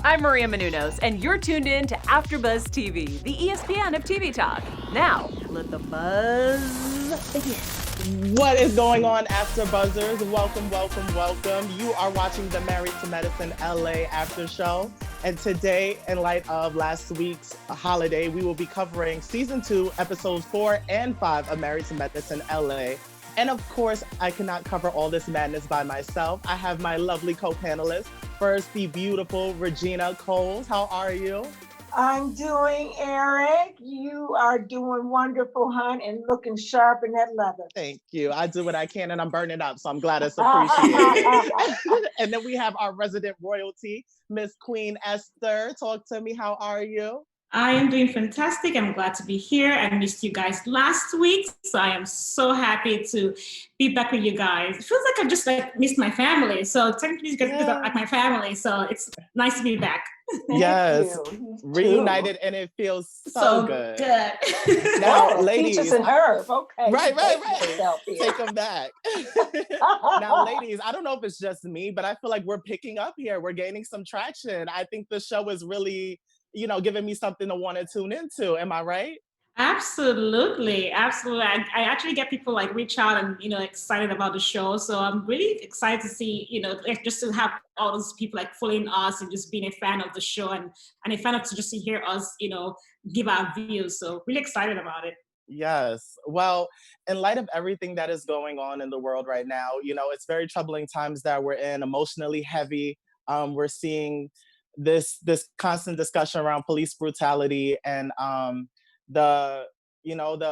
I'm Maria Menounos, and you're tuned in to AfterBuzz TV, the ESPN of TV talk. Now, let the buzz begin. What is going on, AfterBuzzers? Welcome, welcome, welcome. You are watching the Married to Medicine LA After Show. And today, in light of last week's holiday, we will be covering Season 2, Episodes 4 and 5 of Married to Medicine LA. And of course, I cannot cover all this madness by myself. I have my lovely co-panelists. First, the beautiful Regina Coles. How are you? I'm doing, Eric. You are doing wonderful, hon, and looking sharp in that leather. Thank you. I do what I can and I'm burning up, so I'm glad it's appreciated. And then we have our resident royalty, Miss Queen Esther. Talk to me. How are you? I am doing fantastic. I'm glad to be here. I missed you guys last week, so I am so happy to be back with you guys. It feels like I've just missed my family. So technically, you guys are like my family. So it's nice to be back. Yes, reunited, and it feels so good. Now, ladies, Peaches and Herb. Okay, right. Take them back. Now, ladies, I don't know if it's just me, but I feel like we're picking up here. We're gaining some traction. I think the show is really, giving me something to want to tune into. Am I right? Absolutely. I actually get people reach out and excited about the show. So I'm really excited to see just to have all those people following us and just being a fan of the show and a fan of to just hear us give our views. So really excited about it. Yes. Well, in light of everything that is going on in the world right now, it's very troubling times that we're in, emotionally heavy. We're seeing this constant discussion around police brutality and the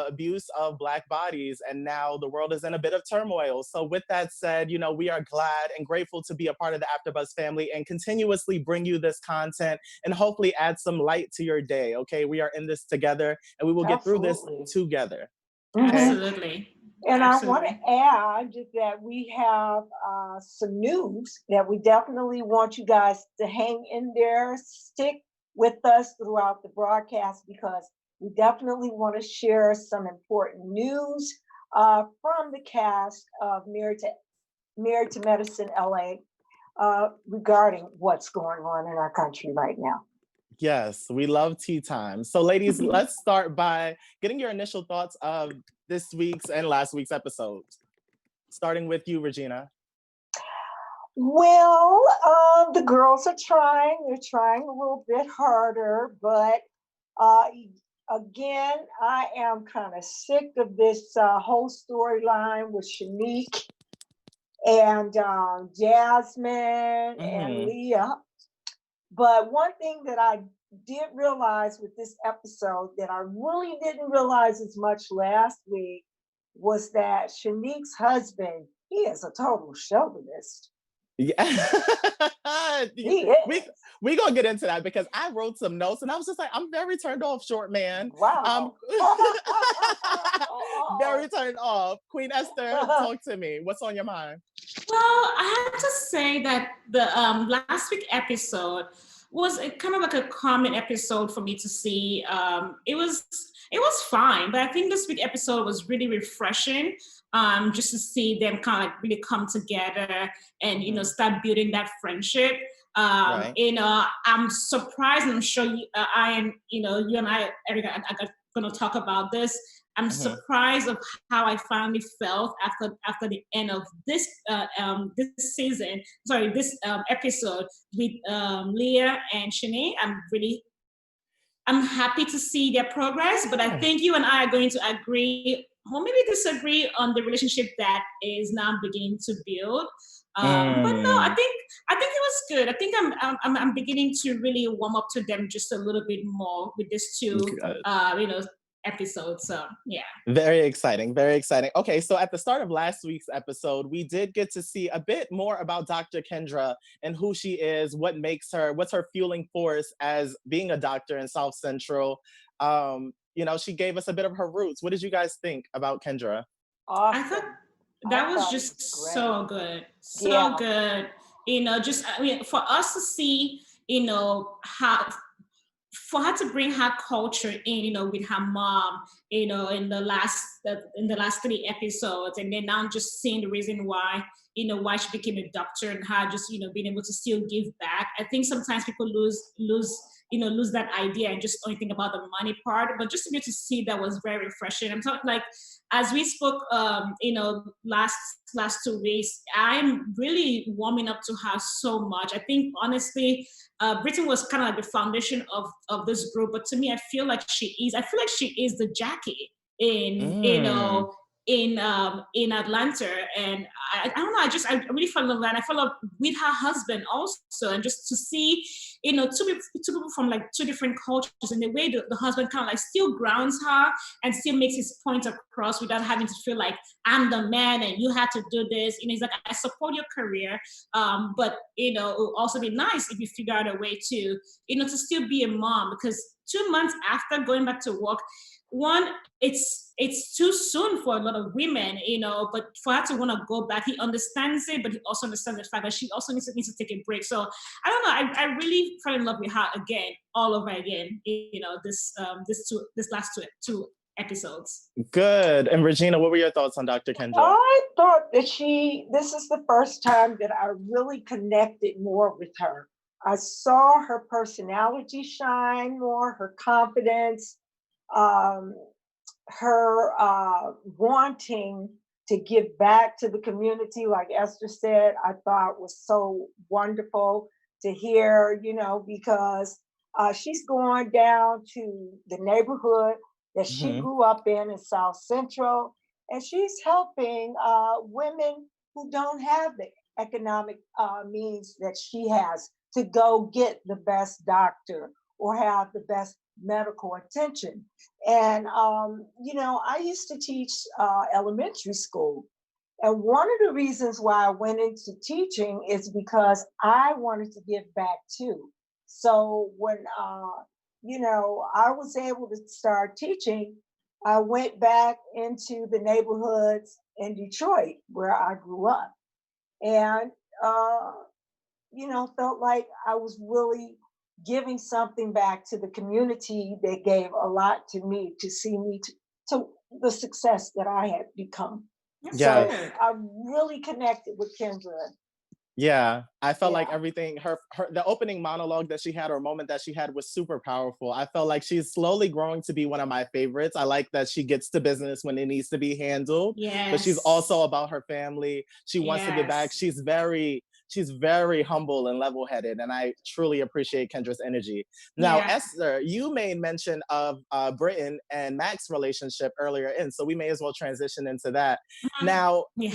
abuse of Black bodies, and now the world is in a bit of turmoil. So with that said, we are glad and grateful to be a part of the AfterBuzz family and continuously bring you this content and hopefully add some light to your day. Okay, we are in this together and we will get through this together. Absolutely. And absolutely. I want to add that we have some news that we definitely want you guys to hang in there, stick with us throughout the broadcast, because we definitely want to share some important news from the cast of Married to Medicine LA regarding what's going on in our country right now. Yes, we love tea time. So ladies, let's start by getting your initial thoughts of this week's and last week's episodes. Starting with you, Regina. Well, the girls are trying. They're trying a little bit harder, but again, I am kind of sick of this whole storyline with Shanique and Jazmin and Lia. But one thing that I did realize with this episode that I really didn't realize as much last week was that Shanique's husband, he is a total chauvinist. Yeah. we gonna get into that because I wrote some notes and I was just like, I'm very turned off, short man. Wow. Very turned off. Queen Esther, talk to me. What's on your mind? Well, I have to say that the last week episode was kind of like a common episode for me to see. It was fine, but I think this week episode was really refreshing. Just to see them kind of really come together and start building that friendship. Right. I'm surprised, and I'm sure you and I, Erica, are going to talk about this. I'm surprised of how I finally felt after the end of this episode with Lia and Shanae. I'm happy to see their progress, but I think you and I are going to agree or maybe disagree on the relationship that is now beginning to build. But no, I think it was good. I think I'm beginning to really warm up to them just a little bit more with these two episodes. So yeah. Very exciting. Very exciting. Okay, so at the start of last week's episode, we did get to see a bit more about Dr. Kendra and who she is, what's her fueling force as being a doctor in South Central. She gave us a bit of her roots. What did you guys think about Kendra? Awesome. I thought that was just so good. So good. For us to see, how for her to bring her culture in, with her mom, in the last 3 episodes, and then now just seeing the reason why, why she became a doctor, and her just, being able to still give back. I think sometimes people lose that idea and just only think about the money part. But just to be able to see that was very refreshing. I'm talking like, as we spoke, last 2 weeks, I'm really warming up to her so much. I think honestly, Britten was kind of like the foundation of this group, but to me, I feel like she is the Jackie in Atlanta. And I don't know, I really fell in love, and I fell in love with her husband also. And just to see, two people from like two different cultures, and the way the husband kind of like still grounds her and still makes his point across without having to feel like, I'm the man and you have to do this. He's like, I support your career, but it will also be nice if you figure out a way to, to still be a mom. Because 2 months after going back to work, one, it's too soon for a lot of women, but for her to want to go back, he understands it, but he also understands the fact that she also needs to take a break. So I don't know, I really fell in love with her again, all over again, this last two episodes. Good. And Regina, what were your thoughts on Dr. Kendra? I thought that this is the first time that I really connected more with her. I saw her personality shine more, her confidence, her wanting to give back to the community, like Esther said, I thought was so wonderful to hear, because she's going down to the neighborhood that she grew up in South Central, and she's helping women who don't have the economic means that she has to go get the best doctor or have the best medical attention. And, I used to teach elementary school. And one of the reasons why I went into teaching is because I wanted to give back too. So when, I was able to start teaching, I went back into the neighborhoods in Detroit where I grew up. And, felt like I was really giving something back to the community that gave a lot to me, to see me to the success that I had become. Yeah. So I really connected with Kendra. Yeah, I felt like everything, her the opening monologue that she had, or moment that she had, was super powerful. I felt like she's slowly growing to be one of my favorites. I like that she gets to business when it needs to be handled, but she's also about her family. She wants to give back. She's very humble and level-headed, and I truly appreciate Kendra's energy. Now, Esther, you made mention of Britten and Mack's relationship earlier in, so we may as well transition into that. Now, in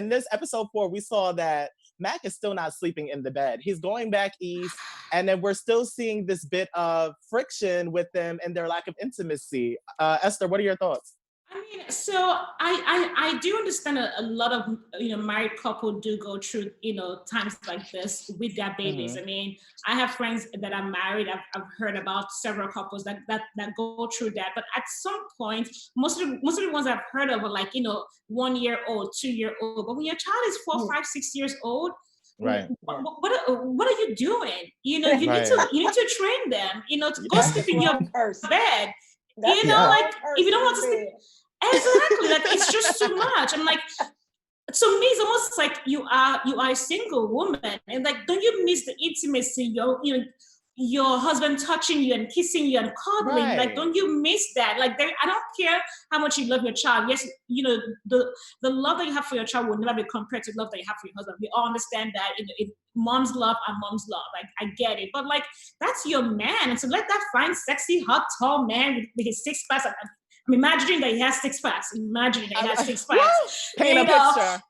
this episode 4, we saw that Mack is still not sleeping in the bed. He's going back east, and then we're still seeing this bit of friction with them and their lack of intimacy. Esther, what are your thoughts? I mean, so I do understand a lot of married couple do go through times like this with their babies. I mean, I have friends that are married. I've heard about several couples that go through that. But at some point, most of the ones I've heard of are like 1 year old, 2 year old. But when your child is 4, 5, 6 years old, right? What are you doing? You need to train them. To go sleep in your bed. Like if you don't want to sleep. Exactly, like it's just too much. I'm like, to me, it's almost like you are a single woman, and like, don't you miss the intimacy? Your husband touching you and kissing you and cuddling. Right. Like, don't you miss that? Like, I don't care how much you love your child. Yes, the love that you have for your child will never be compared to the love that you have for your husband. We all understand that. Mom's love and mom's love. Like, I get it, but like, that's your man, and so let that fine, sexy, hot, tall man with his 6 packs. I'm imagining that he has 6 packs. Imagining that he has 6 packs. Paint a picture.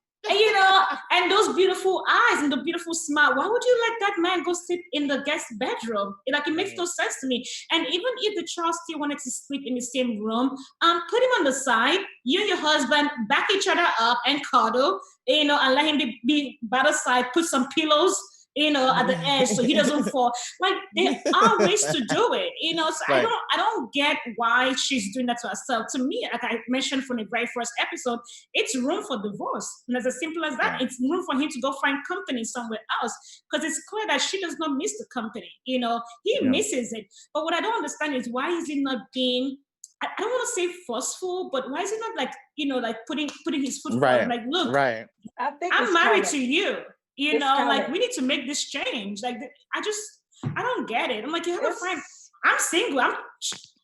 And those beautiful eyes and the beautiful smile. Why would you let that man go sit in the guest bedroom? It makes no sense to me. And even if the child still wanted to sleep in the same room, put him on the side. You and your husband back each other up and cuddle, and let him be by the side. Put some pillows, at the edge so he doesn't fall. Like, there are ways to do it, so Right. I don't get why she's doing that to herself. To me, like I mentioned from the very first episode, it's room for divorce. And as simple as that, Yeah. it's room for him to go find company somewhere else, because it's clear that she does not miss the company. He misses it. But what I don't understand is, why is he not being, I don't want to say forceful, but why is he not like putting his foot forward? Like, look, Right. I think I'm it's married coming. to you. It's Like, coming. we need to make this change. Like, I don't get it. I'm like, you have to It's- find. I'm single. I'm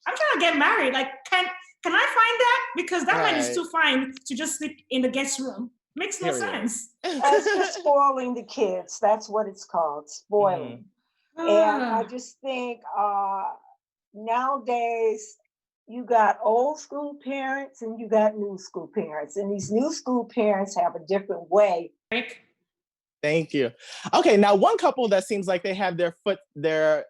trying to get married. Like, can I find that? Because that man is Right. too fine to just sleep in the guest room. Makes no Period. sense. That's just spoiling the kids. That's what it's called, spoiling. And I just think nowadays you got old school parents and you got new school parents. And these new school parents have a different way. Thank you. Okay, now one couple that seems like they have their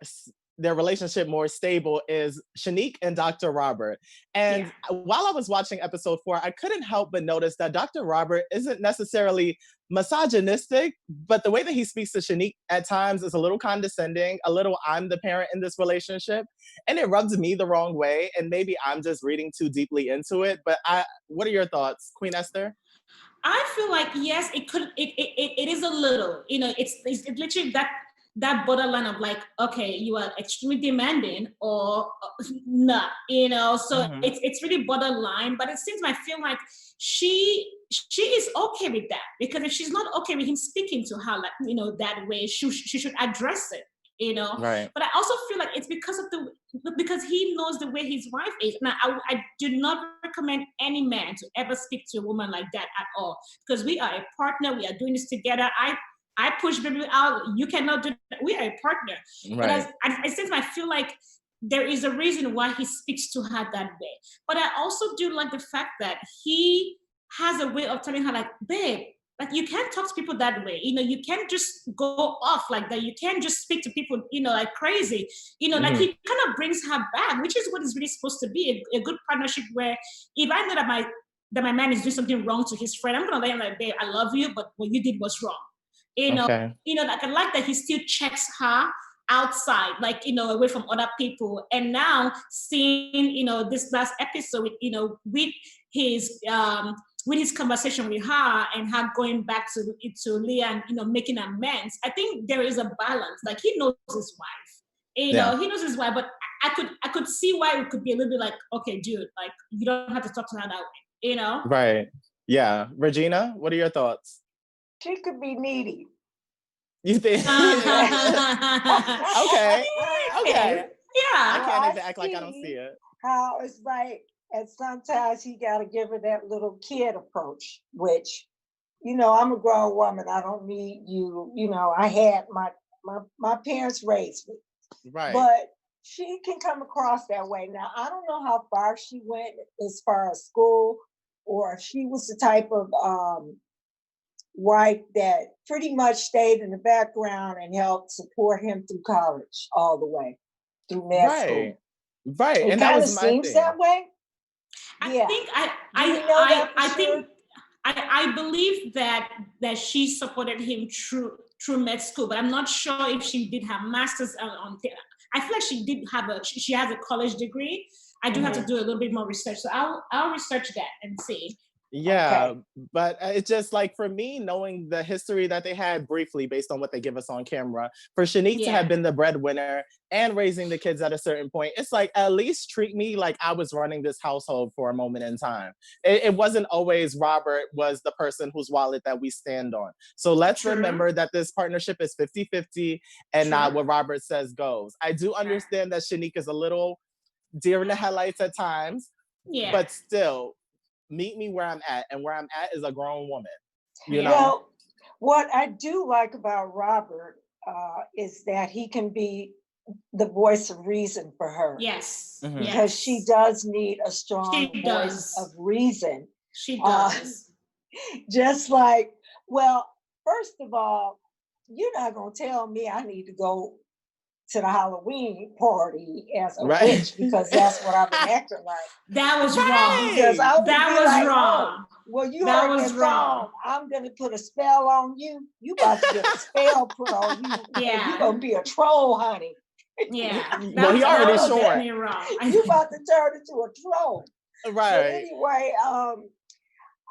relationship more stable is Shanique and Dr. Robert. And while I was watching episode 4, I couldn't help but notice that Dr. Robert isn't necessarily misogynistic, but the way that he speaks to Shanique at times is a little condescending, a little I'm the parent in this relationship, and it rubs me the wrong way. And maybe I'm just reading too deeply into it. But what are your thoughts, Queen Esther? I feel like, yes, it is a little, it's literally that borderline of like, okay, you are extremely demanding or not, so it's really borderline. But it seems, I feel like she is okay with that, because if she's not okay with him speaking to her like, that way, she should address it. Right. But I also feel like it's because he knows the way his wife is. Now, I do not recommend any man to ever speak to a woman like that at all, because we are a partner. We are doing this together. I push baby out. You cannot do that. We are a partner. Right. But I feel like there is a reason why he speaks to her that way. But I also do like the fact that he has a way of telling her, like, babe, like, you can't talk to people that way. You can't just go off like that. You can't just speak to people, like crazy. Like, he kind of brings her back, which is what is really supposed to be a good partnership, where if I know that my man is doing something wrong to his friend, I'm gonna let him, like, babe, I love you, but what you did was wrong. Okay. Like, I like that he still checks her outside, like, away from other people. And now seeing, this last episode with his conversation with her, and her going back to Lia and making amends, I think there is a balance. Like, he knows his wife, he knows his wife, but I could see why it could be a little bit like, okay, dude, like, you don't have to talk to her that way, Right. Yeah. Regina, what are your thoughts? She could be needy. You think? Okay. Okay. Yeah. I can't even act like I don't see it. How it's like, and sometimes he got to give her that little kid approach, which, I'm a grown woman. I don't need you. I had my parents raised me. Right. But she can come across that way. Now, I don't know how far she went as far as school, or if she was the type of wife that pretty much stayed in the background and helped support him through college all the way, through med school. Right. It And that kind of was my seems thing. that way. I believe that she supported him through med school, but I'm not sure if she did her master's on. I feel like she has a college degree. I do have to do a little bit more research, so I'll research that and see. Yeah, okay. But it's just like, for me, knowing the history that they had briefly based on what they give us on camera, for Shanique to have been the breadwinner and raising the kids at a certain point, it's like, at least treat me like I was running this household for a moment in time. It wasn't always Robert was the person whose wallet that we stand on. So let's remember that this partnership is 50-50 and not what Robert says goes. I do understand that Shanique is a little deer in the headlights at times, but still, meet me where I'm at, and where I'm at is a grown woman. You know? Well, what I do like about Robert is that he can be the voice of reason for her. Yes. Because she does need a strong voice of reason. She does. Just like, well, first of all, you're not going to tell me I need to go to the Halloween party as a Right. witch because that's what I've been acting like. That was wrong. Because I would That be was like, wrong. oh, well, you That heard was that wrong. song. I'm gonna put a spell on you. You about to get a spell put on you, and Yeah. you gonna be a troll, honey. Yeah. Well, he already that was short. definitely wrong. You about to turn into a troll. But Right. anyway,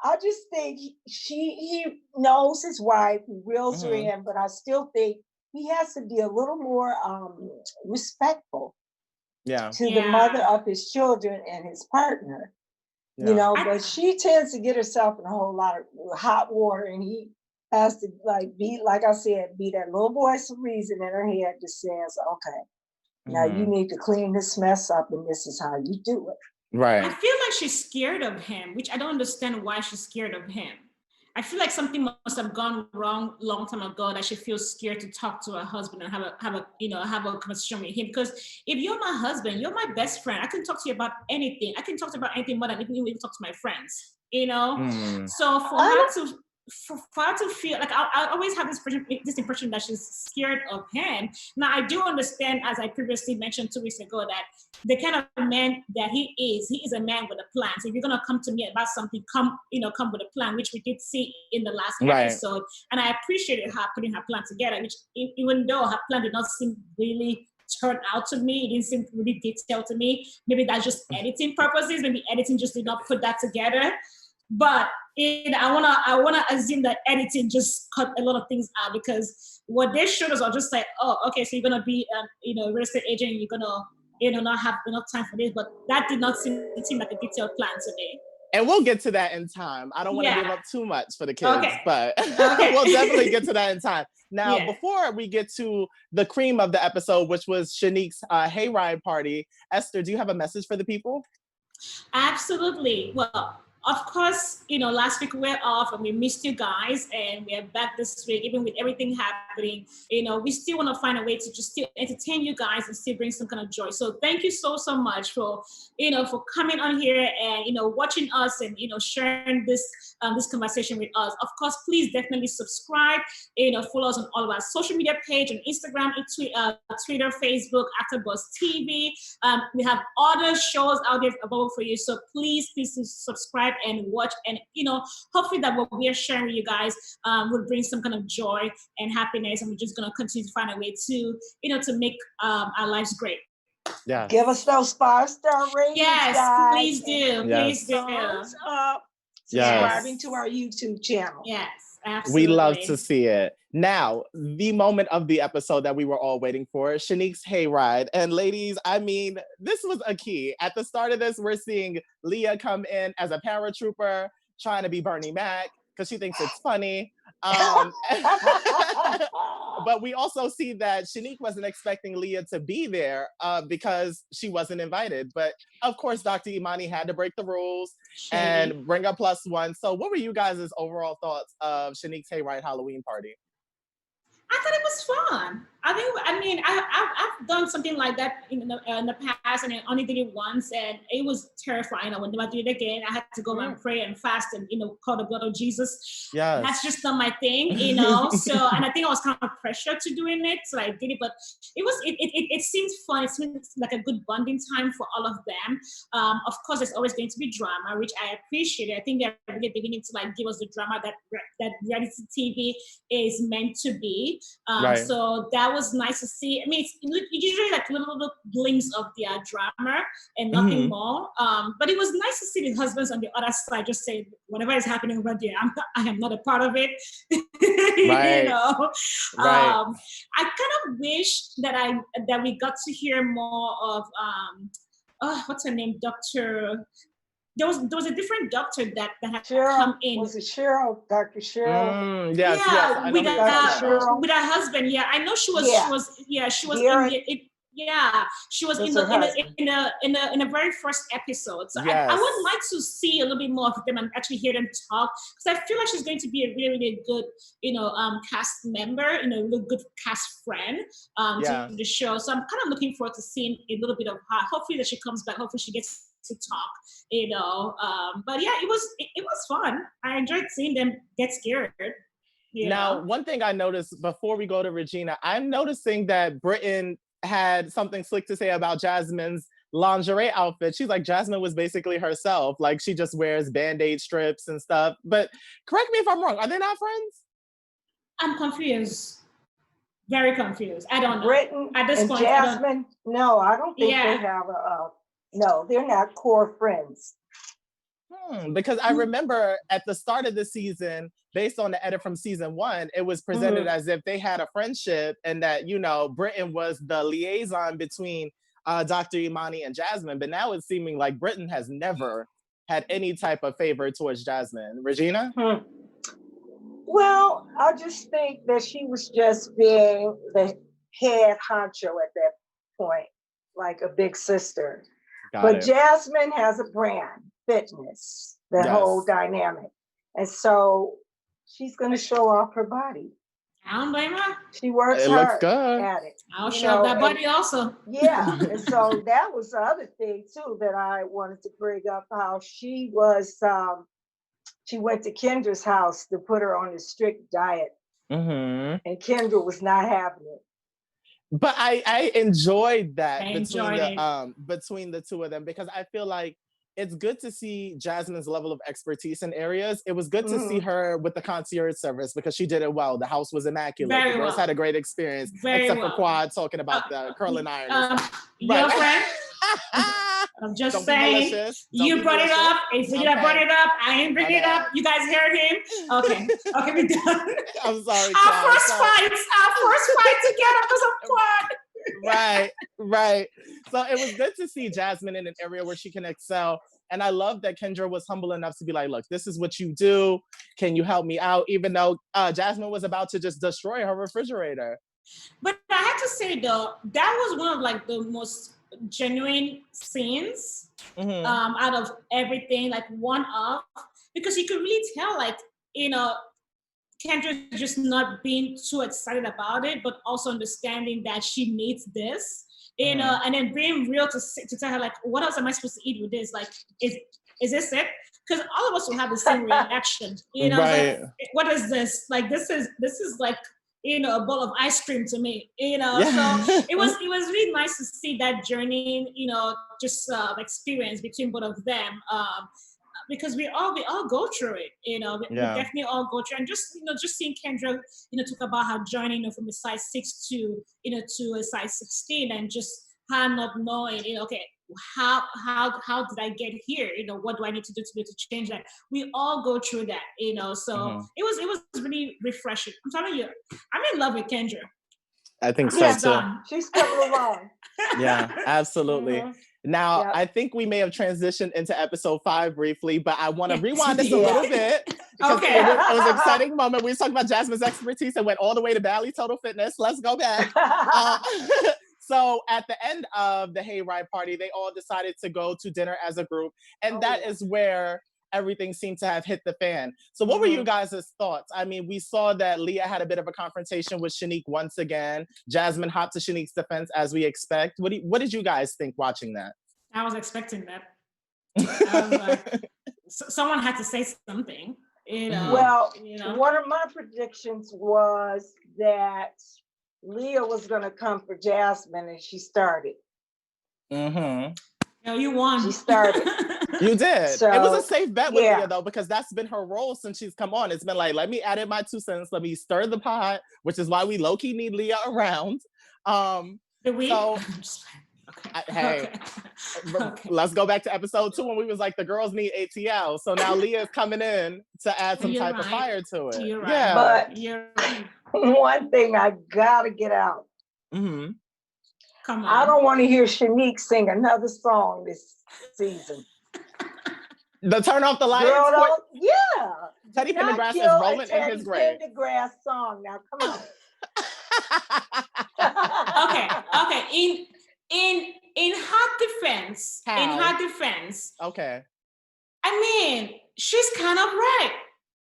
I just think he knows his wife, he reels her Mhm. in, but I still think he has to be a little more respectful Yeah. to the Yeah. mother of his children and his partner. Yeah. You know, but she tends to get herself in a whole lot of hot water, and he has to be, like I said, be that little voice of reason in her head that says, okay, now you Mhm. need to clean this mess up, and this is how you do it. I Right. feel like she's scared of him, which I don't understand why she's scared of him. I feel like something must have gone wrong long time ago that she feels scared to talk to her husband and have a conversation with him. Because if you're my husband, you're my best friend. I can talk to you about anything. I can talk to you about anything more than even talk to my friends. You know. Mm. So for her to feel like I always have this impression that she's scared of him. Now I do understand, as I previously mentioned 2 weeks ago, that the kind of man that he is a man with a plan. So if you're gonna come to me about something, come with a plan, which we did see in the last Right. episode. And I appreciated her putting her plan together, which even though her plan did not seem really turned out to me, it didn't seem really detailed to me. Maybe that's just editing purposes. Maybe editing just did not put that together. But I wanna assume that editing just cut a lot of things out, because what they showed us are just like, oh, okay, so you're gonna be a real estate agent, and you're gonna not have enough time for this. But that did not seem like a detailed plan to me. And we'll get to that in time. I don't want to Yeah. give up too much for the kids, Okay. but Okay. we'll definitely get to that in time. Now, Yeah. before we get to the cream of the episode, which was Shanique's Hayride party, Esther, do you have a message for the people? Absolutely. Well, of course, last week we were off and we missed you guys, and we are back this week. Even with everything happening, we still want to find a way to just still entertain you guys and still bring some kind of joy. So thank you so much for coming on here and watching us and sharing this conversation with us. Of course, please definitely subscribe. Follow us on all of our social media page on Instagram, Twitter, Facebook, AfterBuzz TV. We have other shows out there available for you. So please subscribe and watch, and hopefully that what we are sharing with you guys will bring some kind of joy and happiness, and we're just going to continue to find a way to to make our lives great. Yeah. Give us those 5-star ratings. Yes, guys, please do. Please do. Thumbs up. Yes. Subscribing to our YouTube channel. Yes, absolutely. We love to see it. Now, the moment of the episode that we were all waiting for, Shanique's Hayride. And ladies, I mean, this was a key. At the start of this, we're seeing Lia come in as a paratrooper, trying to be Bernie Mac, because she thinks it's funny. But we also see that Shanique wasn't expecting Lia to be there because she wasn't invited. But of course, Dr. Imani had to break the rules and bring a +1. So what were you guys' overall thoughts of Shanique's Hayride Halloween party? I thought it was fun. I've done something like that in the past, and I only did it once, and it was terrifying. I wouldn't do it again. I had to go and pray and fast and call the blood of Jesus. Yes. That's just not my thing, So, and I think I was kind of pressured to doing it, so I did it. But it seemed fun. It seemed like a good bonding time for all of them. Of course, there's always going to be drama, which I appreciate. I think they're really beginning to give us the drama that reality TV is meant to be. Right. So that was nice to see. I mean, it's usually like little glimpse of their drama and nothing more. But it was nice to see the husbands on the other side just say, whatever is happening over there, I am not a part of it. Right. Right. I kind of wish that we got to hear more of what's her name, Dr. There was a different doctor that had come in. Was it Cheryl? Dr. Cheryl? Yes, yeah, yes. With her husband. Yeah, I know she was. Yeah. She was Garrett. she was in the very first episode. So Yes. I would like to see a little bit more of them and actually hear them talk, because I feel like she's going to be a really, really good, cast member, a really good cast friend to the show. So I'm kind of looking forward to seeing a little bit of her. Hopefully that she comes back. Hopefully she gets to talk, but yeah, it was fun. I enjoyed seeing them get scared. Now, one thing I noticed before we go to Regina, I'm noticing that Britten had something slick to say about Jazmin's lingerie outfit. She's like, Jazmin was basically herself. Like, she just wears Band-Aid strips and stuff. But correct me if I'm wrong. Are they not friends? I'm confused. Very confused. I don't know. Britten At this and point, Jazmin, no, I don't think Yeah. they have no, they're not core friends. Because I remember at the start of the season, based on the edit from season 1, it was presented as if they had a friendship and that, you know, Britten was the liaison between Dr. Imani and Jazmin. But now it's seeming like Britten has never had any type of favor towards Jazmin. Regina? Well, I just think that she was just being the head honcho at that point, like a big sister. But Jazmin has a brand, fitness, the whole dynamic. And so she's going to show off her body. I don't blame her. She works hard at it. I'll show that body also. Yeah. And so that was the other thing too that I wanted to bring up, how she was, she went to Kendra's house to put her on a strict diet. And Kendra was not having it. But I enjoyed that between the two of them, because I feel like it's good to see Jazmin's level of expertise in areas. It was good to see her with the concierge service because she did it well. The house was immaculate. The girls had a great experience, except for Quad talking about the curling iron. Your friend? I'm just saying, you brought it up. It's you that brought it up. I ain't bring it up. You guys heard him. Okay, we done. I'm sorry. Our first fight together because of Quad. Right. So it was good to see Jazmin in an area where she can excel. And I love that Kendra was humble enough to be like, look, this is what you do. Can you help me out? Even though Jazmin was about to just destroy her refrigerator. But I have to say though, that was one of like the most genuine scenes out of everything, like one off, because you could really tell, like, you know, Kendra just not being too excited about it, but also understanding that she needs this, you know, and then being real to tell her, like, what else am I supposed to eat with this? Like, is this it? Because all of us will have the same reaction, you know. Like, what is this? Like, this is like, you know, a bowl of ice cream to me, you know. So it was really nice to see that journey, you know, just experience between both of them, because we all go through it, you know. We definitely all go through, and just, you know, just seeing Kendra, you know, talk about her journey, you know, from a size 6 to, you know, to a size 16, and just her not knowing, you know, okay, how did I get here? You know, what do I need to do to be able to change that? We all go through that, you know. So it was really refreshing. I'm telling you, I'm in love with Kendra. I think so too. She's coming along. Yeah, absolutely. Now, I think we may have transitioned into episode 5 briefly, but I want to rewind this a little bit. Okay. It was an exciting moment. We were talking about Jazmin's expertise and went all the way to Bally Total Fitness. Let's go back. So at the end of the Hayride party, they all decided to go to dinner as a group. And that is where everything seemed to have hit the fan. So what were you guys' thoughts? I mean, we saw that Lia had a bit of a confrontation with Shanique once again. Jazmin hopped to Shanique's defense as we expect. What did you guys think watching that? I was expecting that. I was like, someone had to say something. You know, well, you know? One of my predictions was that Lia was going to come for Jazmin, and she started. No, you won. She started. You did. So, it was a safe bet with Lia, though, because that's been her role since she's come on. It's been like, let me add in my 2 cents. Let me stir the pot, which is why we low-key need Lia around. Did we? So, let's go back to episode 2 when we was like, the girls need ATL. So now Lia is coming in to add some type of fire to it. You're right. Yeah. But you're right. One thing I gotta get out. Come on. I don't want to hear Shanique sing another song this season. The Turn Off the Lights? Yeah. Teddy Pendergrass is rolling in his grave. Teddy Pendergrass song. Now, come on. Okay. In her defense. Okay. I mean, she's kind of right.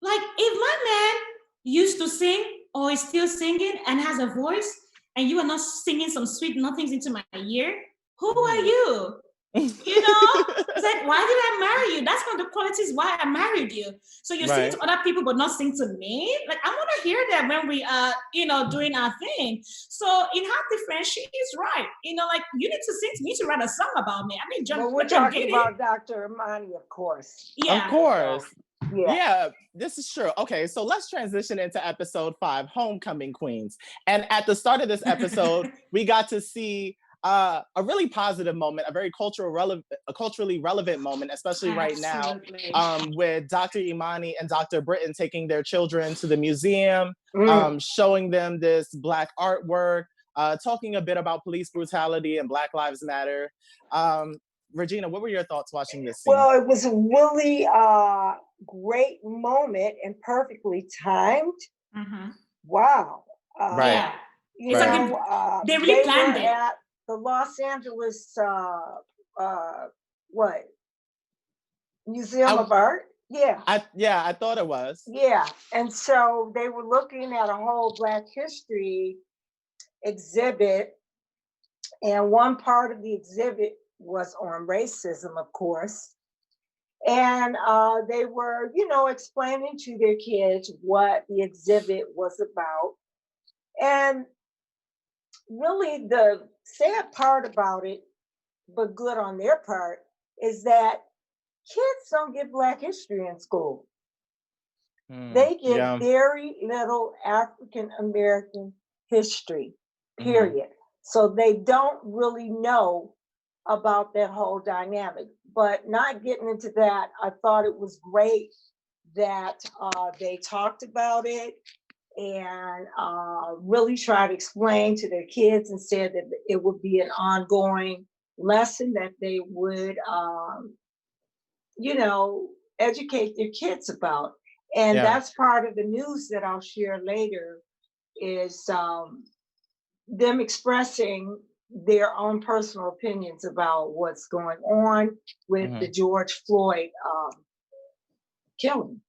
Like, if my man used to sing or is still singing and has a voice, and you are not singing some sweet nothings into my ear, who are you? You know, it's like, why did I marry you? That's one of the qualities why I married you. So you're singing to other people, but not singing to me. Like, I want to hear that when we are, doing our thing. So in her defense, she is right. Like, you need to sing to me to write a song about me. I mean, well, we're talking about Dr. Imani, of course. Yeah. Of course. So, yeah, this is true. Okay, so let's transition into episode 5, Homecoming Queens. And at the start of this episode, we got to see a really positive moment, a very culturally relevant moment, especially right now, with Dr. Imani and Dr. Britten taking their children to the museum, showing them this Black artwork, talking a bit about police brutality and Black Lives Matter. Regina, what were your thoughts watching this scene? Well, it was a really great moment and perfectly timed. Mm-hmm. Wow. Right. You know, they really planned it. At the Los Angeles, Museum of Art? Yeah. I thought it was. Yeah. And so they were looking at a whole Black history exhibit. And one part of the exhibit was on racism, of course. And they were, explaining to their kids what the exhibit was about. And really the sad part about it, but good on their part, is that kids don't get Black history in school. They get very little African American history, period. So they don't really know about that whole dynamic. But not getting into that, I thought it was great that they talked about it and really tried to explain to their kids and said that it would be an ongoing lesson that they would, educate their kids about. And that's part of the news that I'll share later is them expressing their own personal opinions about what's going on with the George Floyd killing.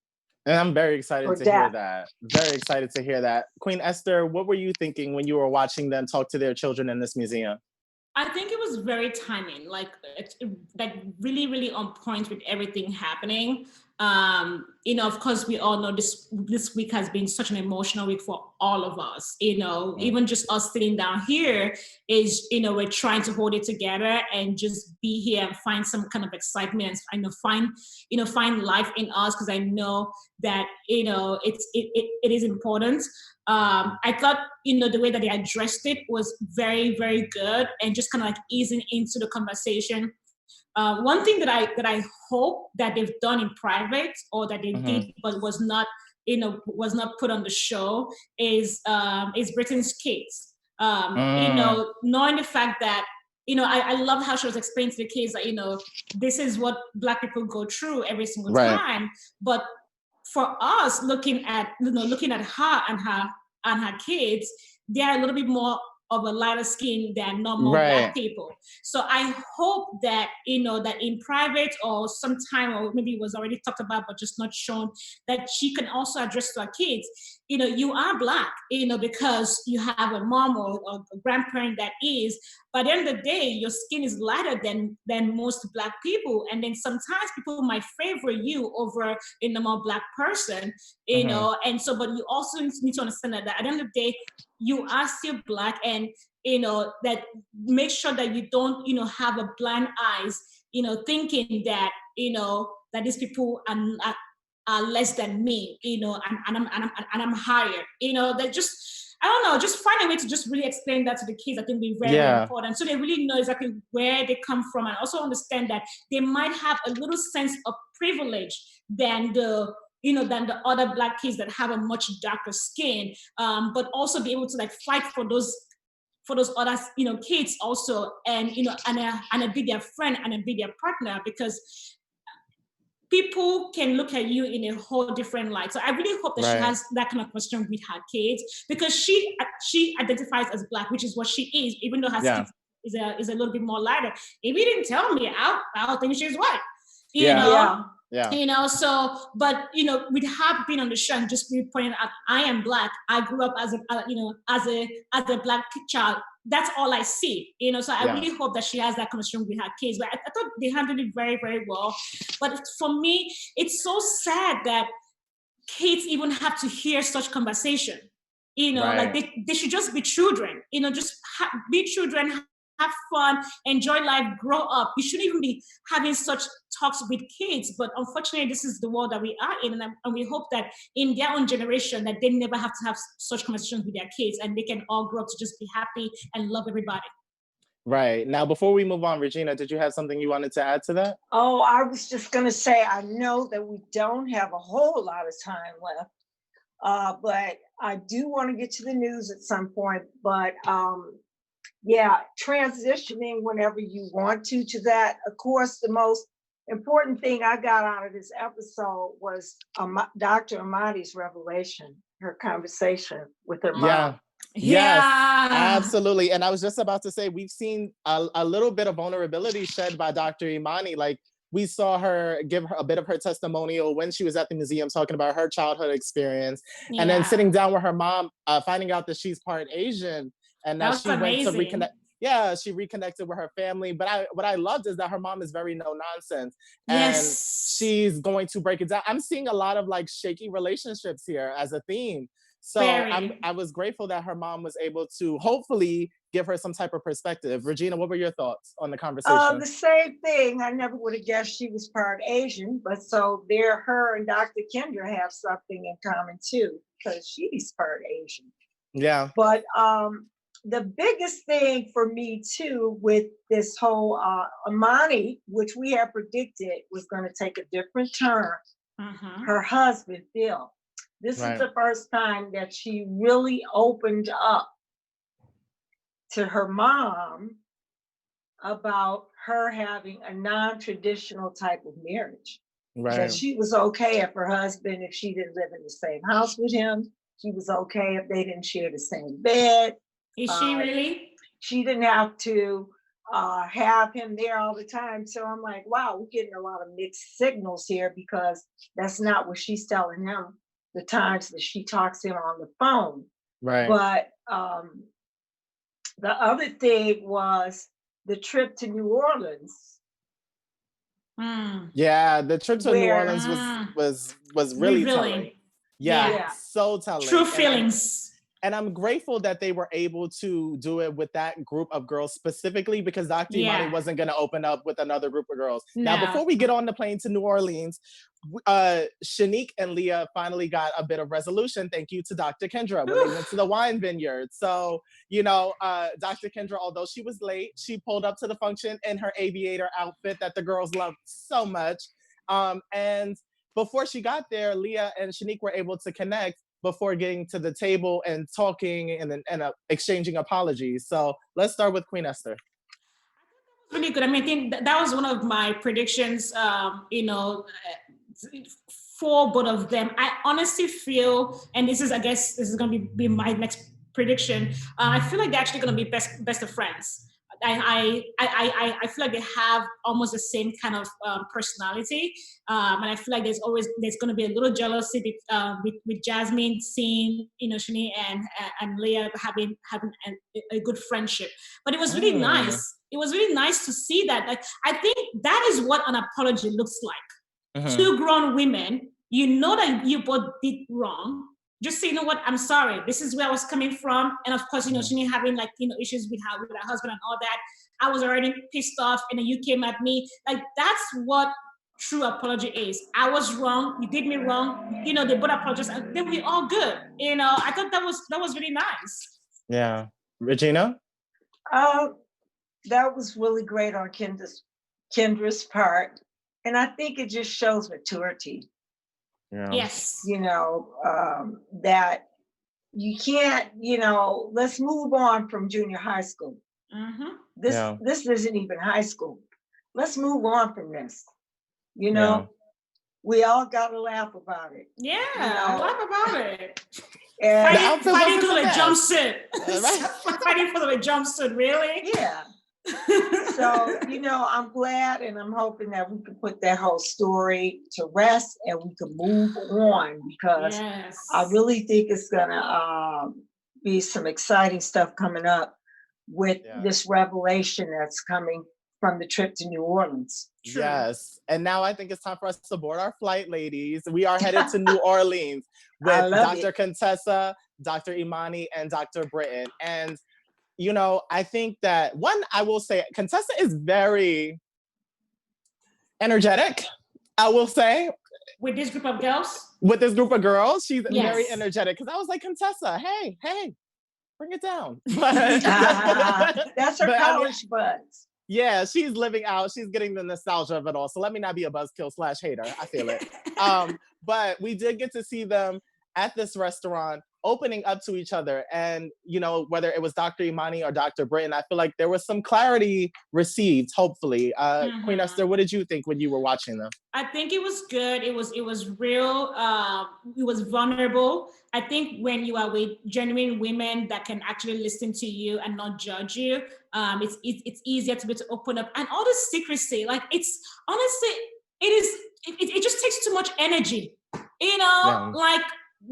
And I'm very excited to hear that. Very excited to hear that. Queen Esther, what were you thinking when you were watching them talk to their children in this museum? I think it was very timing, like really, really on point with everything happening. Of course, we all know this week has been such an emotional week for all of us. Even just us sitting down here is, we're trying to hold it together and just be here and find some kind of excitement and find life in us, because I know that it is important. I thought, the way that they addressed it was very, very good and just kind of like easing into the conversation. One thing that I hope that they've done in private, or that they did but was not put on the show, is Britten's kids. Knowing the fact that I love how she was explaining to the kids that this is what Black people go through every single time. But for us, looking at her and her kids, they're a little bit more of a lighter skin than normal Black people. So I hope that, that in private or sometime, or maybe it was already talked about, but just not shown, that she can also address to her kids, you are Black, because you have a mom or a grandparent that is, but at the end of the day, your skin is lighter than most Black people. And then sometimes people might favor you over a normal Black person, and so, but you also need to understand that at the end of the day, you are still Black, and that make sure that you don't have a blind eyes thinking that that these people are less than me, and I'm higher, that just, I don't know, just find a way to just really explain that to the kids. I think be very, very important, so they really know exactly where they come from, and also understand that they might have a little sense of privilege than the other Black kids that have a much darker skin, but also be able to like fight for those other kids also, and and be their friend and be their partner, because people can look at you in a whole different light. So I really hope that she has that kind of question with her kids, because she identifies as Black, which is what she is, even though her skin is a little bit more lighter. If you didn't tell me, I'll think she's white. You know? Yeah. You know, so, but, you know, with her being on the show and just me pointing out, I am Black. I grew up as a, you know, as a Black child. That's all I see, you know, so I really hope that she has that conversation with her kids. But I thought they handled it very, very well. But for me, it's so sad that kids even have to hear such conversation. You know, like they should just be children, you know, just be children, have fun, enjoy life, grow up. You shouldn't even be having such talks with kids. But unfortunately, this is the world that we are in. And we hope that in their own generation, that they never have to have such conversations with their kids and they can all grow up to just be happy and love everybody. Right. Now, before we move on, Regina, did you have something you wanted to add to that? Oh, I was just going to say, I know that we don't have a whole lot of time left, but I do want to get to the news at some point. But yeah, transitioning whenever you want to that. Of course, the most important thing I got out of this episode was Dr. Imani's revelation, her conversation with her mom. Yes, absolutely. And I was just about to say, we've seen a little bit of vulnerability shed by Dr. Imani. Like, we saw her give her a bit of her testimonial when she was at the museum talking about her childhood experience, and then sitting down with her mom, finding out that she's part Asian, and that she went to reconnect. Yeah, she reconnected with her family. But what I loved is that her mom is very no nonsense, and she's going to break it down. I'm seeing a lot of like shaky relationships here as a theme. So I was grateful that her mom was able to hopefully give her some type of perspective. Regina, what were your thoughts on the conversation? The same thing. I never would have guessed she was part Asian, but so there, her and Dr. Kendra have something in common too, because she's part Asian. Yeah. But the biggest thing for me too with this whole Imani, which we had predicted was going to take a different turn, her husband, Phil. This is the first time that she really opened up to her mom about her having a non-traditional type of marriage. That she was okay if her husband, if she didn't live in the same house with him. She was okay if they didn't share the same bed. Is she really? She didn't have to have him there all the time. So I'm like, wow, we're getting a lot of mixed signals here, because that's not what she's telling him the times that she talks to him on the phone. Right. But the other thing was the trip to New Orleans. Yeah, the trip to New Orleans was really telling. Yeah, so telling. True feelings. And I'm grateful that they were able to do it with that group of girls specifically, because Dr. Imani wasn't going to open up with another group of girls. Now, before we get on the plane to New Orleans, Shanique and Lia finally got a bit of resolution. Thank you to Dr. Kendra when they went to the wine vineyard. So, you know, Dr. Kendra, although she was late, she pulled up to the function in her aviator outfit that the girls loved so much. And before she got there, Lia and Shanique were able to connect before getting to the table and talking and exchanging apologies. So let's start with Queen Esther. Really good. I mean, I think that was one of my predictions, you know, for both of them. I honestly feel, and this is, I guess, this is going to be my next prediction. I feel like they're actually going to be best of friends. I feel like they have almost the same kind of personality, and I feel like there's going to be a little jealousy with Jazmin seeing, you know, Shanique and Lia having a good friendship. But it was really nice. It was really nice to see that. Like, I think that is what an apology looks like. Two grown women, you know that you both did wrong. Just say, you know what, I'm sorry. This is where I was coming from. And of course, you know, Shanique having like, you know, issues with her husband and all that. I was already pissed off and then you came at me. Like, that's what true apology is. I was wrong. You did me wrong. You know, they both apologized and then we all good. You know, I thought that was really nice. Yeah. Regina? That was really great on Kendra's part. And I think it just shows maturity. Yeah. Yes. You know, that you can't, you know, let's move on from junior high school. This isn't even high school. Let's move on from this. You know, we all got to laugh about it. Yeah, you know? laugh about it. And fighting for the jumpsuit. Fighting for the jumpsuit, really? Yeah. So, I'm glad and I'm hoping that we can put that whole story to rest and we can move on because I really think it's gonna be some exciting stuff coming up with this revelation that's coming from the trip to New Orleans. True. Yes. And now I think it's time for us to board our flight, ladies. We are headed to New Orleans with Dr. Contessa, Dr. Imani, and Dr. Britten. And, I think that I will say, Contessa is very energetic, I will say. With this group of girls? With this group of girls, she's very energetic. Because I was like, Contessa, hey, bring it down. That's her college buzz. Yeah, she's living out. She's getting the nostalgia of it all. So let me not be a buzzkill / hater. I feel it. But we did get to see them at this restaurant opening up to each other. And, whether it was Dr. Imani or Dr. Britten, I feel like there was some clarity received, hopefully. Queen Esther, what did you think when you were watching them? I think it was good. It was real. It was vulnerable. I think when you are with genuine women that can actually listen to you and not judge you, it's easier to be able to open up. And all the secrecy, like it's honestly, it just takes too much energy, like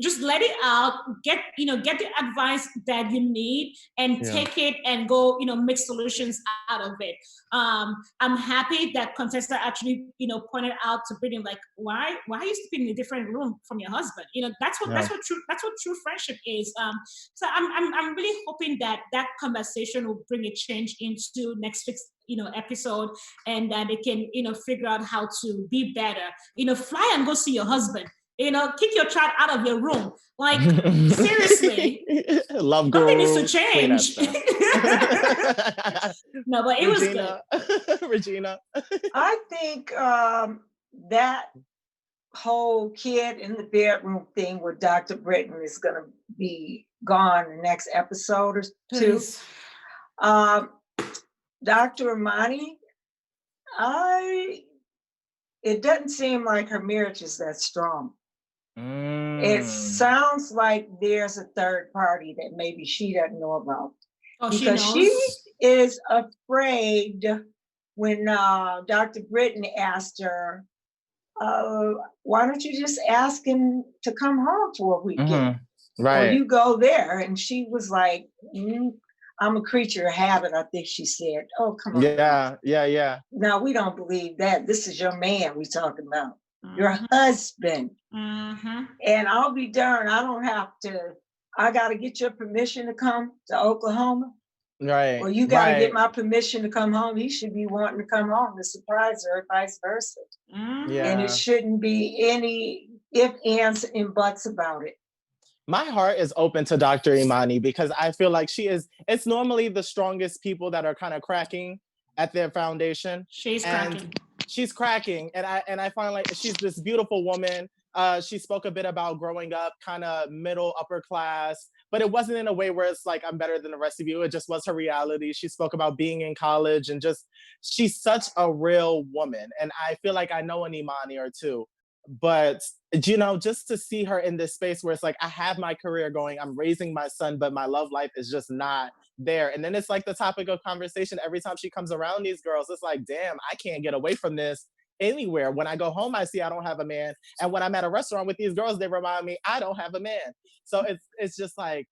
just let it out, get the advice that you need and take it and go, make solutions out of it. I'm happy that Contessa actually, pointed out to Brittany, like, why are you sleeping in a different room from your husband? That's what true friendship is. So I'm really hoping that conversation will bring a change into next week's episode, and that they can figure out how to be better. Fly and go see your husband. Kick your child out of your room. Like, seriously. Love girl. Something needs to change. No, but it was good. Regina. I think that whole kid in the bedroom thing with Dr. Britten is going to be gone the next episode or two. Dr. Imani, it doesn't seem like her marriage is that strong. It sounds like there's a third party that maybe she doesn't know about. Because she is afraid when Dr. Britten asked her, why don't you just ask him to come home for a weekend? Right. Or you go there. And she was like, I'm a creature of habit, I think she said. Oh, come on. Yeah. No, we don't believe that. This is your man we talking about. Your husband. And I'll be darned, I got to get your permission to come to Oklahoma. Right. Or you got to get my permission to come home. He should be wanting to come home to surprise her, vice versa. And it shouldn't be any ifs, ands, and buts about it. My heart is open to Dr. Imani because I feel like it's normally the strongest people that are kind of cracking at their foundation. She's cracking. And I find like she's this beautiful woman. She spoke a bit about growing up kind of middle, upper class, but it wasn't in a way where it's like, I'm better than the rest of you. It just was her reality. She spoke about being in college and she's such a real woman. And I feel like I know an Imani or two. But, just to see her in this space where it's like, I have my career going, I'm raising my son, but my love life is just not there. And then it's like the topic of conversation every time she comes around these girls. It's like, damn, I can't get away from this anywhere. When I go home, I see I don't have a man. And when I'm at a restaurant with these girls, they remind me I don't have a man. So it's just like,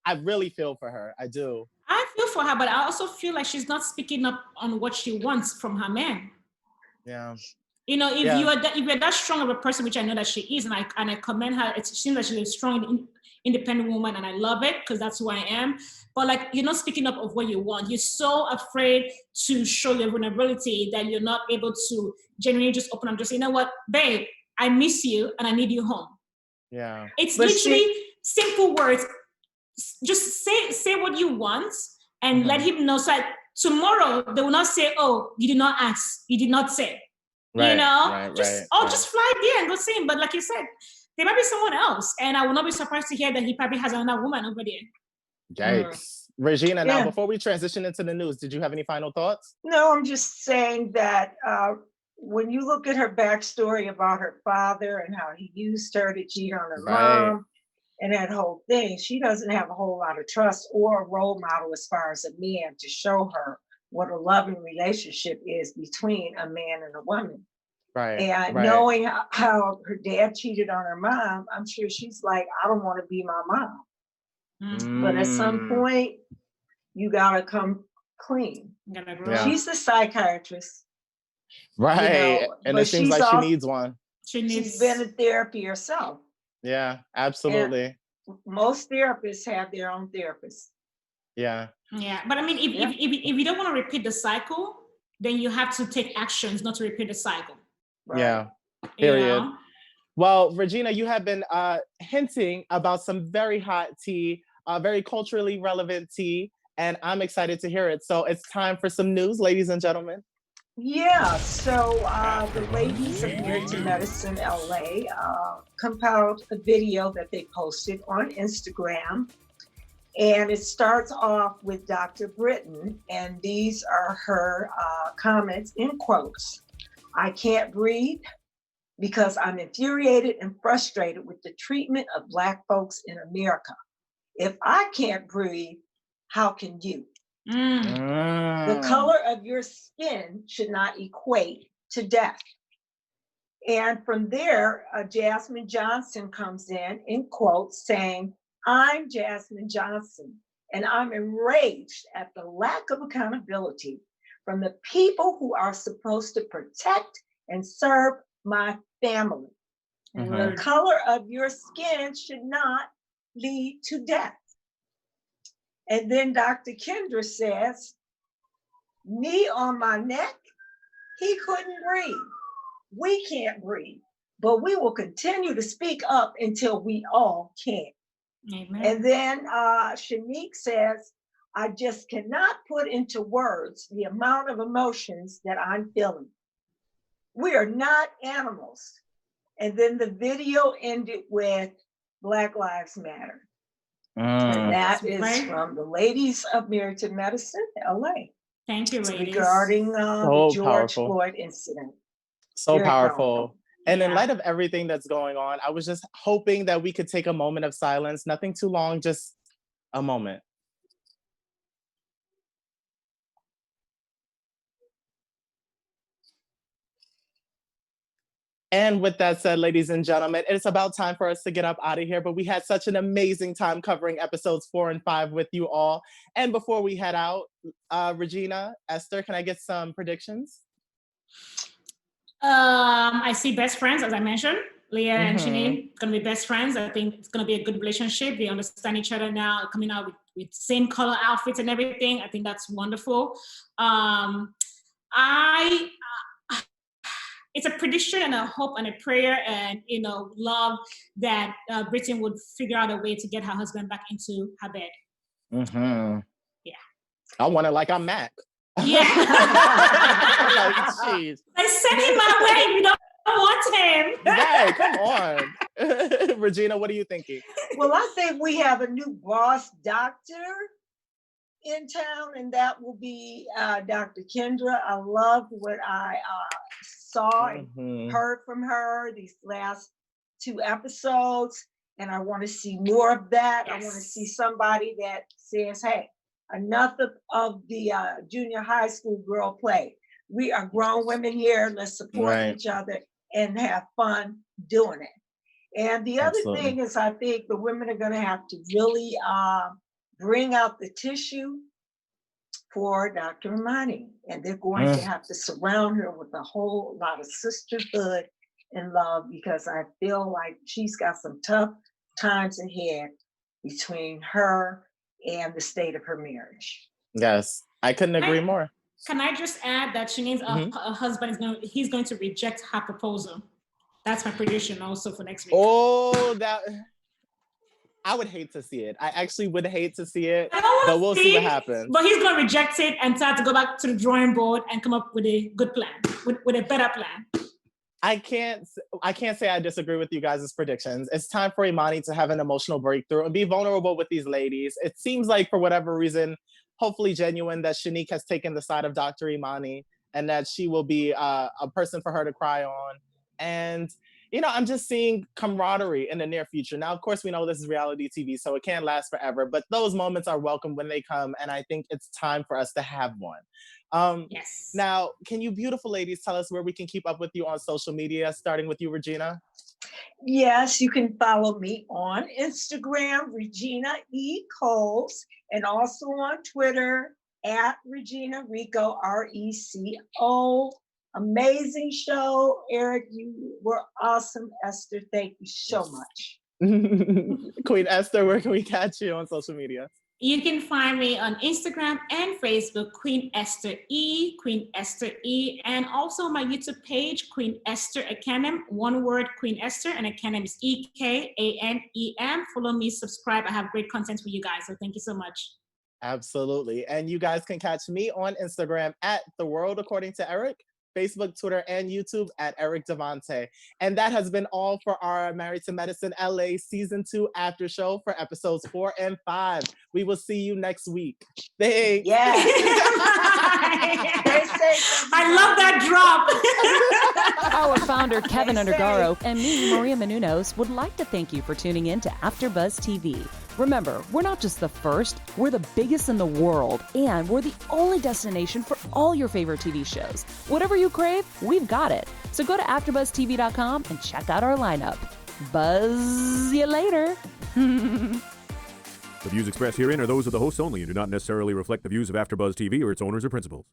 I really feel for her. I do. I feel for her, but I also feel like she's not speaking up on what she wants from her man. Yeah. If you're that strong of a person, which I know that she is, and I commend her, it seems like she's a strong, independent woman, and I love it because that's who I am. But like, you're not speaking up of what you want. You're so afraid to show your vulnerability that you're not able to genuinely just open up, just say, you know what, babe, I miss you and I need you home. Yeah. It's literally simple words. Just say what you want and let him know. So tomorrow they will not say, oh, you did not ask, you did not say. Just fly there and go see him. But like you said, there might be someone else, and I will not be surprised to hear that he probably has another woman over there. Yikes. Regina, now before we transition into the news, did you have any final thoughts? No, I'm just saying that when you look at her backstory about her father and how he used her to cheat on her mom and that whole thing, she doesn't have a whole lot of trust or a role model as far as a man to show her what a loving relationship is between a man and a woman. Right. And right. knowing how her dad cheated on her mom, I'm sure she's like, I don't want to be my mom. But at some point, you gotta come clean. Yeah. She's a psychiatrist. Right. And it seems like she needs one. She's been in therapy herself. Yeah, absolutely. And most therapists have their own therapists. Yeah. Yeah, but I mean, if you don't want to repeat the cycle, then you have to take actions not to repeat the cycle. Right. Yeah. Period. Well, Regina, you have been hinting about some very hot tea, very culturally relevant tea, and I'm excited to hear it. So it's time for some news, ladies and gentlemen. Yeah, so the ladies of Married to Medicine LA compiled a video that they posted on Instagram. And it starts off with Dr. Britten, and these are her comments in quotes. I can't breathe because I'm infuriated and frustrated with the treatment of Black folks in America. If I can't breathe, how can you? The color of your skin should not equate to death. And from there, Jazmin Johnson comes in quotes, saying, I'm Jazmin Johnson, and I'm enraged at the lack of accountability from the people who are supposed to protect and serve my family. The color of your skin should not lead to death. And then Dr. Kendra says, knee on my neck, he couldn't breathe. We can't breathe, but we will continue to speak up until we all can. Amen. And then Shanique says, I just cannot put into words the amount of emotions that I'm feeling. We are not animals. And then the video ended with Black Lives Matter. And that is from the ladies of Married to Medicine, LA. Thank you, ladies. Regarding the George Floyd incident. So very powerful. And in light of everything that's going on, I was just hoping that we could take a moment of silence, nothing too long, just a moment. And with that said, ladies and gentlemen, it's about time for us to get up out of here, but we had such an amazing time covering episodes 4 and 5 with you all. And before we head out, Regina, Esther, can I get some predictions? I see best friends, as I mentioned. Lia and Shanique gonna be best friends. I think it's gonna be a good relationship. They understand each other now, coming out with same color outfits and everything. I think that's wonderful. It's a prediction and a hope and a prayer and love that Britten would figure out a way to get her husband back into her bed. Yeah. I want it like I'm Mac. Yeah. Like, jeez. I sent him my way. You don't want him. Right, come on. Regina, what are you thinking? Well, I think we have a new boss doctor in town, and that will be Dr. Kendra. I love what I saw and heard from her these last 2 episodes, and I want to see more of that. Yes. I want to see somebody that says, hey, enough of the junior high school girl play. We are grown women here. Let's support each other and have fun doing it. And the other thing is, I think the women are going to have to really bring out the tissue for Dr. Imani. And they're going to have to surround her with a whole lot of sisterhood and love, because I feel like she's got some tough times ahead between her and the state of her marriage. Yes, I couldn't agree more. Can I just add that Shanique's husband is going to reject her proposal? That's my prediction also for next week. Oh, I would hate to see it. I actually would hate to see it, but we'll see what happens. But he's going to reject it and start to go back to the drawing board and come up with a good plan, with a better plan. I can't say I disagree with you guys' predictions. It's time for Imani to have an emotional breakthrough and be vulnerable with these ladies. It seems like, for whatever reason, hopefully genuine, that Shanique has taken the side of Dr. Imani and that she will be a person for her to cry on. And I'm just seeing camaraderie in the near future. Now, of course, we know this is reality TV, so it can't last forever, but those moments are welcome when they come, and I think it's time for us to have one. Yes. Now, can you beautiful ladies tell us where we can keep up with you on social media, starting with you, Regina? Yes, you can follow me on Instagram, Regina E. Coles, and also on Twitter at Regina Rico, RECO. Amazing show. Eric, you were awesome. Esther, thank you so much. Queen Esther, where can we catch you on social media? You can find me on Instagram and Facebook, Queen Esther E, and also my YouTube page, Queen Esther Akanem, one word, Queen Esther, and Akanem is EKANEM. Follow me, subscribe. I have great content for you guys, so thank you so much. Absolutely. And you guys can catch me on Instagram at The World According to Eric, Facebook, Twitter, and YouTube at Eric Devante. And that has been all for our Married to Medicine LA Season 2 after show for episodes 4 and 5. We will see you next week. Thanks. Yes. I love that drop. Our founder, Kevin Undergaro, and me, Maria Menounos, would like to thank you for tuning in to AfterBuzz TV. Remember, we're not just the first, we're the biggest in the world, and we're the only destination for all your favorite TV shows. Whatever you crave, we've got it. So go to AfterBuzzTV.com and check out our lineup. Buzz you later. The views expressed herein are those of the hosts only and do not necessarily reflect the views of AfterBuzz TV or its owners or principals.